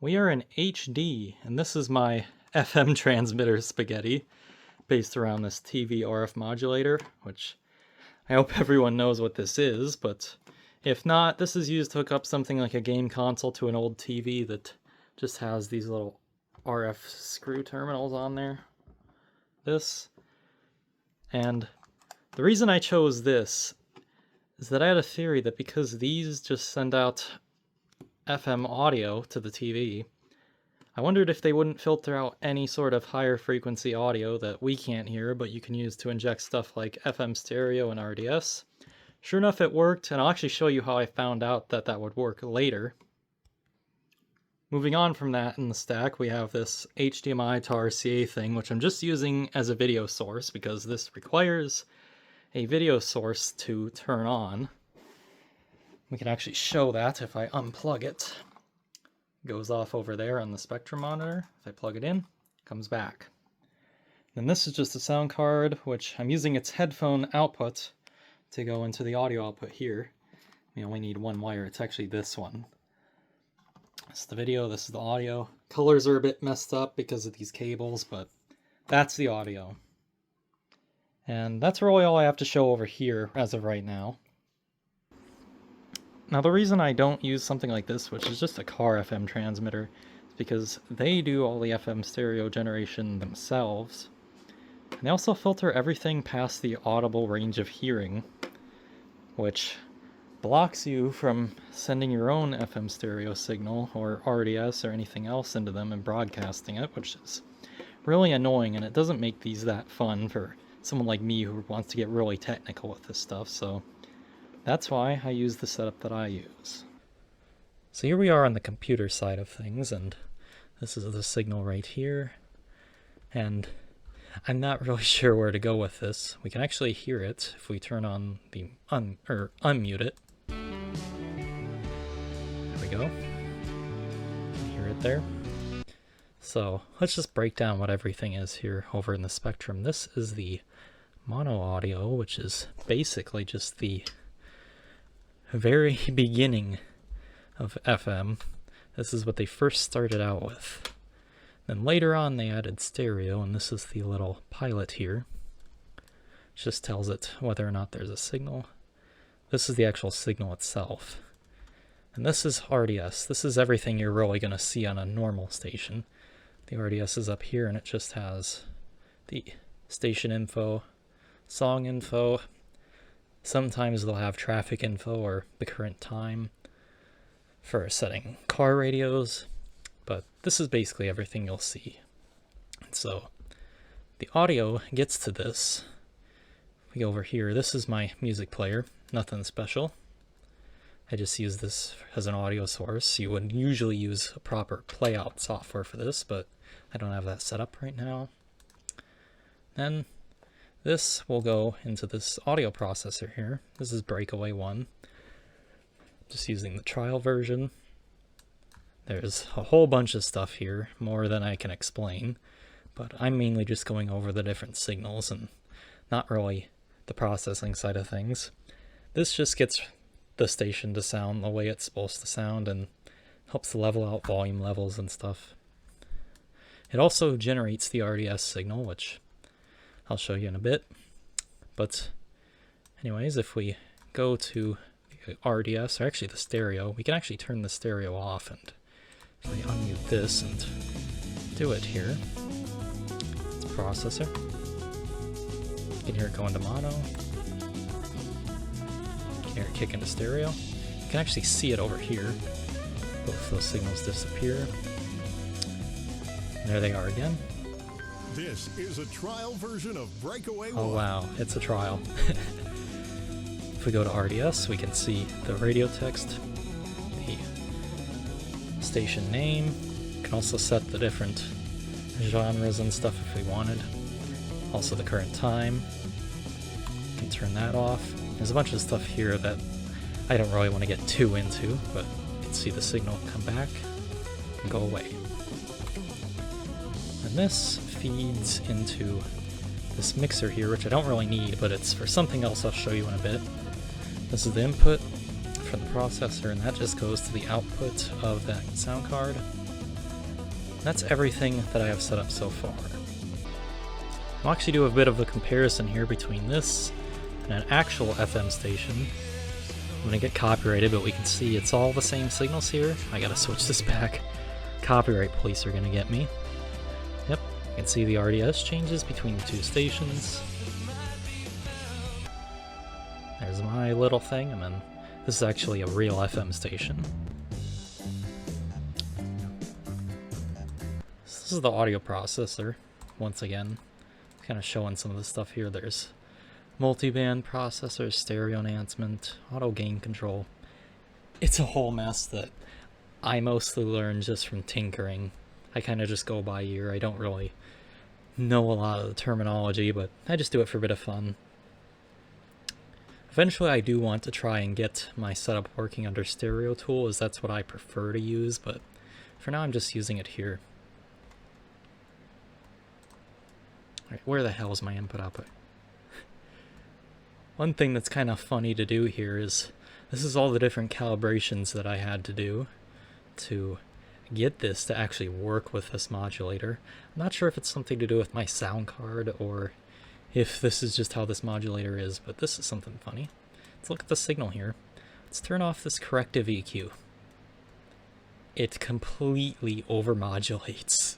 We are in HD, and this is my FM transmitter spaghetti based around this TV RF modulator, which I hope everyone knows what this is, but if not, this is used to hook up something like a game console to an old TV that just has these little RF screw terminals on there. And the reason I chose this is that I had a theory that because these just send out FM audio to the TV, I wondered if they wouldn't filter out any sort of higher frequency audio that we can't hear, but you can use to inject stuff like FM stereo and RDS. Sure enough, it worked, and I'll actually show you how I found out that that would work later. Moving on from that in the stack, we have this HDMI to RCA thing, which I'm just using as a video source because this requires a video source to turn on. We can actually show that if I unplug it. It goes off over there on the Spectrum monitor. If I plug it in, it comes back. Then this is just a sound card, which I'm using its headphone output to go into the audio output here. We only need one wire. It's actually this one. This is the video, this is the audio. Colors are a bit messed up because of these cables, but that's the audio. And that's really all I have to show over here as of right now. Now the reason I don't use something like this, which is just a car FM transmitter, is because they do all the FM stereo generation themselves. And they also filter everything past the audible range of hearing, which blocks you from sending your own FM stereo signal or RDS or anything else into them and broadcasting it, which is really annoying, and it doesn't make these that fun for someone like me who wants to get really technical with this stuff, so that's why I use the setup that I use. So here we are on the computer side of things, and this is the signal right here, and I'm not really sure where to go with this. We can actually hear it if we turn on the unmute it. There we go. You can hear it there. So let's just break down what everything is here over in the Spectrum. This is the mono audio, which is basically just the very beginning of FM. This is what they first started out with. Then later on they added stereo, and this is the little pilot here. It just tells it whether or not there's a signal. This is the actual signal itself. And this is RDS. This is everything you're really going to see on a normal station. The RDS is up here, and it just has the station info, song info. Sometimes they'll have traffic info or the current time for setting car radios. But this is basically everything you'll see. And so the audio gets to this. We go over here. This is my music player. Nothing special. I just use this as an audio source. You would usually use a proper playout software for this, but I don't have that set up right now. Then this will go into this audio processor here. This is Breakaway 1. Just using the trial version. There's a whole bunch of stuff here, more than I can explain, but I'm mainly just going over the different signals and not really the processing side of things. This just gets the station to sound the way it's supposed to sound and helps level out volume levels and stuff. It also generates the RDS signal, which I'll show you in a bit. But anyways, if we go to the RDS, or actually the stereo, we can actually turn the stereo off, and if I unmute this and do it here, it's a processor. You can hear it go into mono. You can hear it kick into stereo. You can actually see it over here. Both those signals disappear. And there they are again. This is a trial version of Breakaway 1. Oh wow, it's a trial. If we go to RDS, we can see the radio text, the station name. You can also set the different genres and stuff if we wanted. Also the current time. You can turn that off. There's a bunch of stuff here that I don't really want to get too into, but you can see the signal come back and go away. And this feeds into this mixer here, which I don't really need, but it's for something else I'll show you in a bit. This is the input from the processor, and that just goes to the output of that sound card. That's everything that I have set up so far. I'll actually do a bit of a comparison here between this and an actual FM station. I'm gonna get copyrighted, but we can see it's all the same signals here. I gotta switch this back. Copyright police are gonna get me. Yep, you can see the RDS changes between the two stations. There's my little thing, and then this is actually a real FM station. This is the audio processor, once again. Kind of showing some of the stuff here. There's multiband processor, stereo enhancement, auto gain control. It's a whole mess that I mostly learned just from tinkering. I kind of just go by ear. I don't really know a lot of the terminology, but I just do it for a bit of fun. Eventually I do want to try and get my setup working under Stereo Tool, as that's what I prefer to use, but for now I'm just using it here. Alright, where the hell is my input output? One thing that's kind of funny to do here is, this is all the different calibrations that I had to do to get this to actually work with this modulator. I'm not sure if it's something to do with my sound card or if this is just how this modulator is, but this is something funny. Let's look at the signal here. Let's turn off this corrective EQ. It completely overmodulates.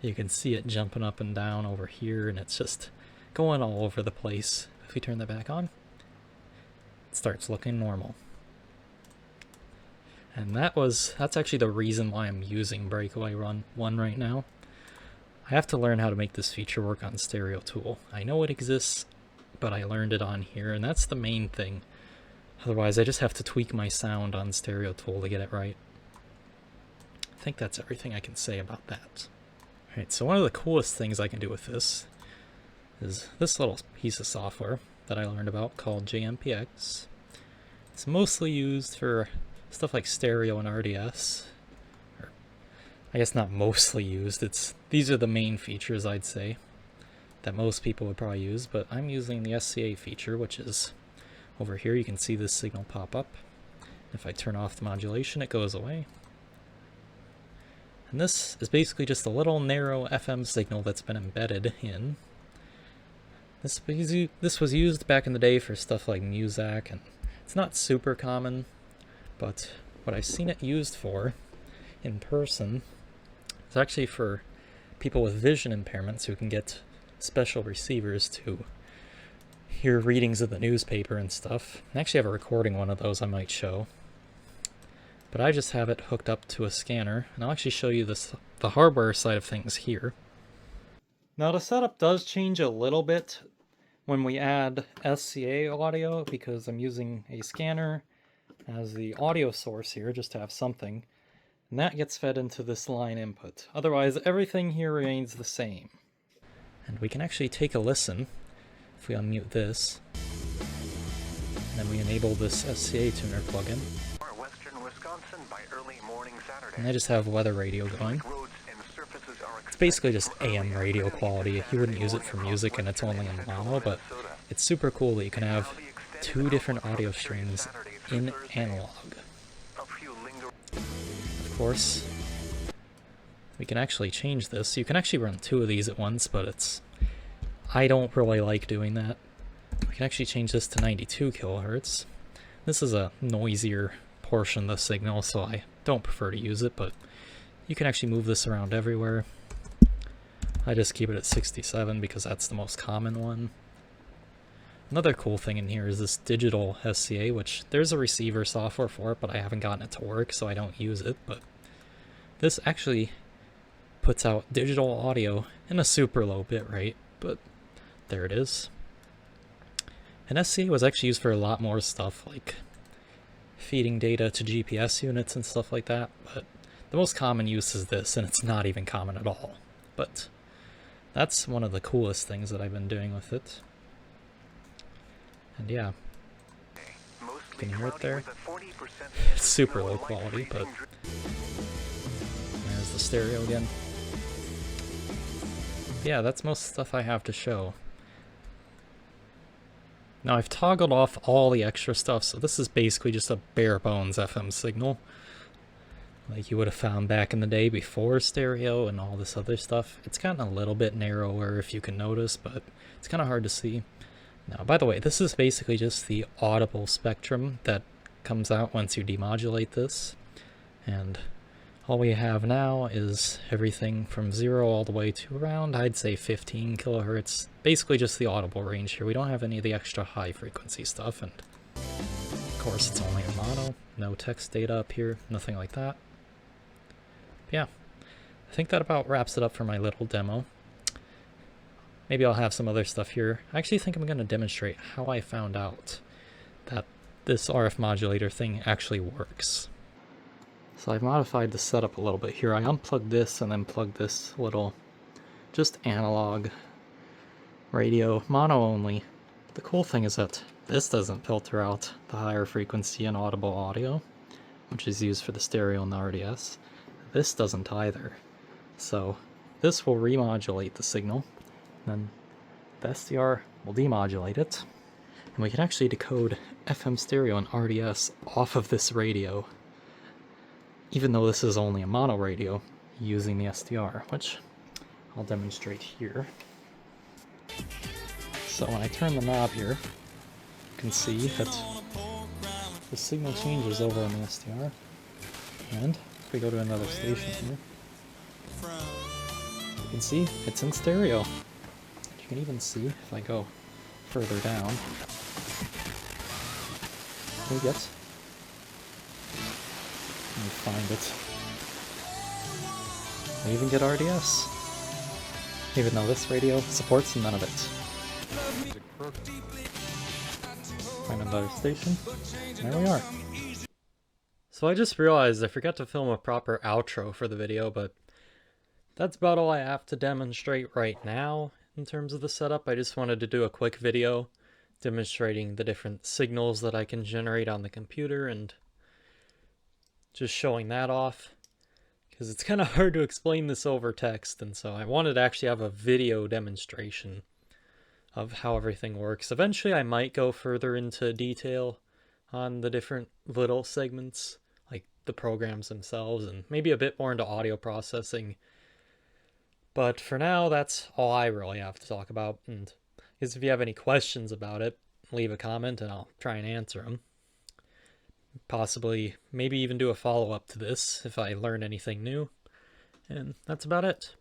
You can see it jumping up and down over here, and it's just going all over the place. If we turn that back on, it starts looking normal. And that's actually the reason why I'm using Breakaway Run 1 right now. I have to learn how to make this feature work on Stereo Tool. I know it exists, but I learned it on here, and that's the main thing. Otherwise, I just have to tweak my sound on Stereo Tool to get it right. I think that's everything I can say about that. Alright, so one of the coolest things I can do with this is this little piece of software that I learned about called JMPX. It's mostly used for stuff like stereo and RDS. Or, I guess not mostly used, these are the main features I'd say that most people would probably use, but I'm using the SCA feature, which is over here. You can see this signal pop up. If I turn off the modulation, it goes away. And this is basically just a little narrow FM signal that's been embedded in. This was used back in the day for stuff like Muzak, and it's not super common, but what I've seen it used for in person is actually for people with vision impairments who can get special receivers to hear readings of the newspaper and stuff. I actually have a recording one of those I might show. But I just have it hooked up to a scanner, and I'll actually show you the hardware side of things here. Now the setup does change a little bit when we add SCA audio, because I'm using a scanner as the audio source here just to have something, and that gets fed into this line input. Otherwise, everything here remains the same. And we can actually take a listen if we unmute this, and then we enable this SCA tuner plugin. And I just have weather radio going. It's basically just AM radio quality. You wouldn't use it for music and it's only in mono, but it's super cool that you can have two different audio streams in analog. Of course, we can actually change this. You can actually run two of these at once, but I don't really like doing that. We can actually change this to 92 kilohertz. This is a noisier portion of the signal, so I don't prefer to use it, but you can actually move this around everywhere. I just keep it at 67 because that's the most common one. Another cool thing in here is this digital SCA, which there's a receiver software for it, but I haven't gotten it to work, so I don't use it. But this actually puts out digital audio in a super low bit rate, but there it is. And SCA was actually used for a lot more stuff, like feeding data to GPS units and stuff like that, but the most common use is this, and it's not even common at all. But that's one of the coolest things that I've been doing with it. And yeah, you can hear it there. It's super low quality, but there's the stereo again. Yeah, that's most stuff I have to show. Now I've toggled off all the extra stuff, so this is basically just a bare bones FM signal. like you would have found back in the day before stereo and all this other stuff. It's gotten a little bit narrower, if you can notice, but it's kind of hard to see. Now, by the way, this is basically just the audible spectrum that comes out once you demodulate this, and all we have now is everything from 0 all the way to around, I'd say 15 kilohertz. Basically just the audible range here. We don't have any of the extra high frequency stuff, and of course it's only a mono, no text data up here, nothing like that. Yeah, I think that about wraps it up for my little demo. Maybe I'll have some other stuff here. I actually think I'm going to demonstrate how I found out that this RF modulator thing actually works. So I've modified the setup a little bit here. I unplugged this and then plugged this little, just analog radio, mono only. The cool thing is that this doesn't filter out the higher frequency and audible audio, which is used for the stereo and the RDS. This doesn't either. So this will remodulate the signal, then the SDR will demodulate it, and we can actually decode FM stereo and RDS off of this radio, even though this is only a mono radio, using the SDR, which I'll demonstrate here. So when I turn the knob here, you can see that the signal changes over on the SDR, and if we go to another station here, you can see it's in stereo. You can even see, if I go further down, we get, let me find it, we even get RDS, even though this radio supports none of it. Find another station, and there we are. So I just realized I forgot to film a proper outro for the video, but that's about all I have to demonstrate right now in terms of the setup. I just wanted to do a quick video demonstrating the different signals that I can generate on the computer and just showing that off, because it's kind of hard to explain this over text, and so I wanted to actually have a video demonstration of how everything works. Eventually I might go further into detail on the different little segments, like the programs themselves, and maybe a bit more into audio processing. But for now, that's all I really have to talk about, and if you have any questions about it, leave a comment and I'll try and answer them. Possibly, maybe even do a follow-up to this if I learn anything new. And that's about it.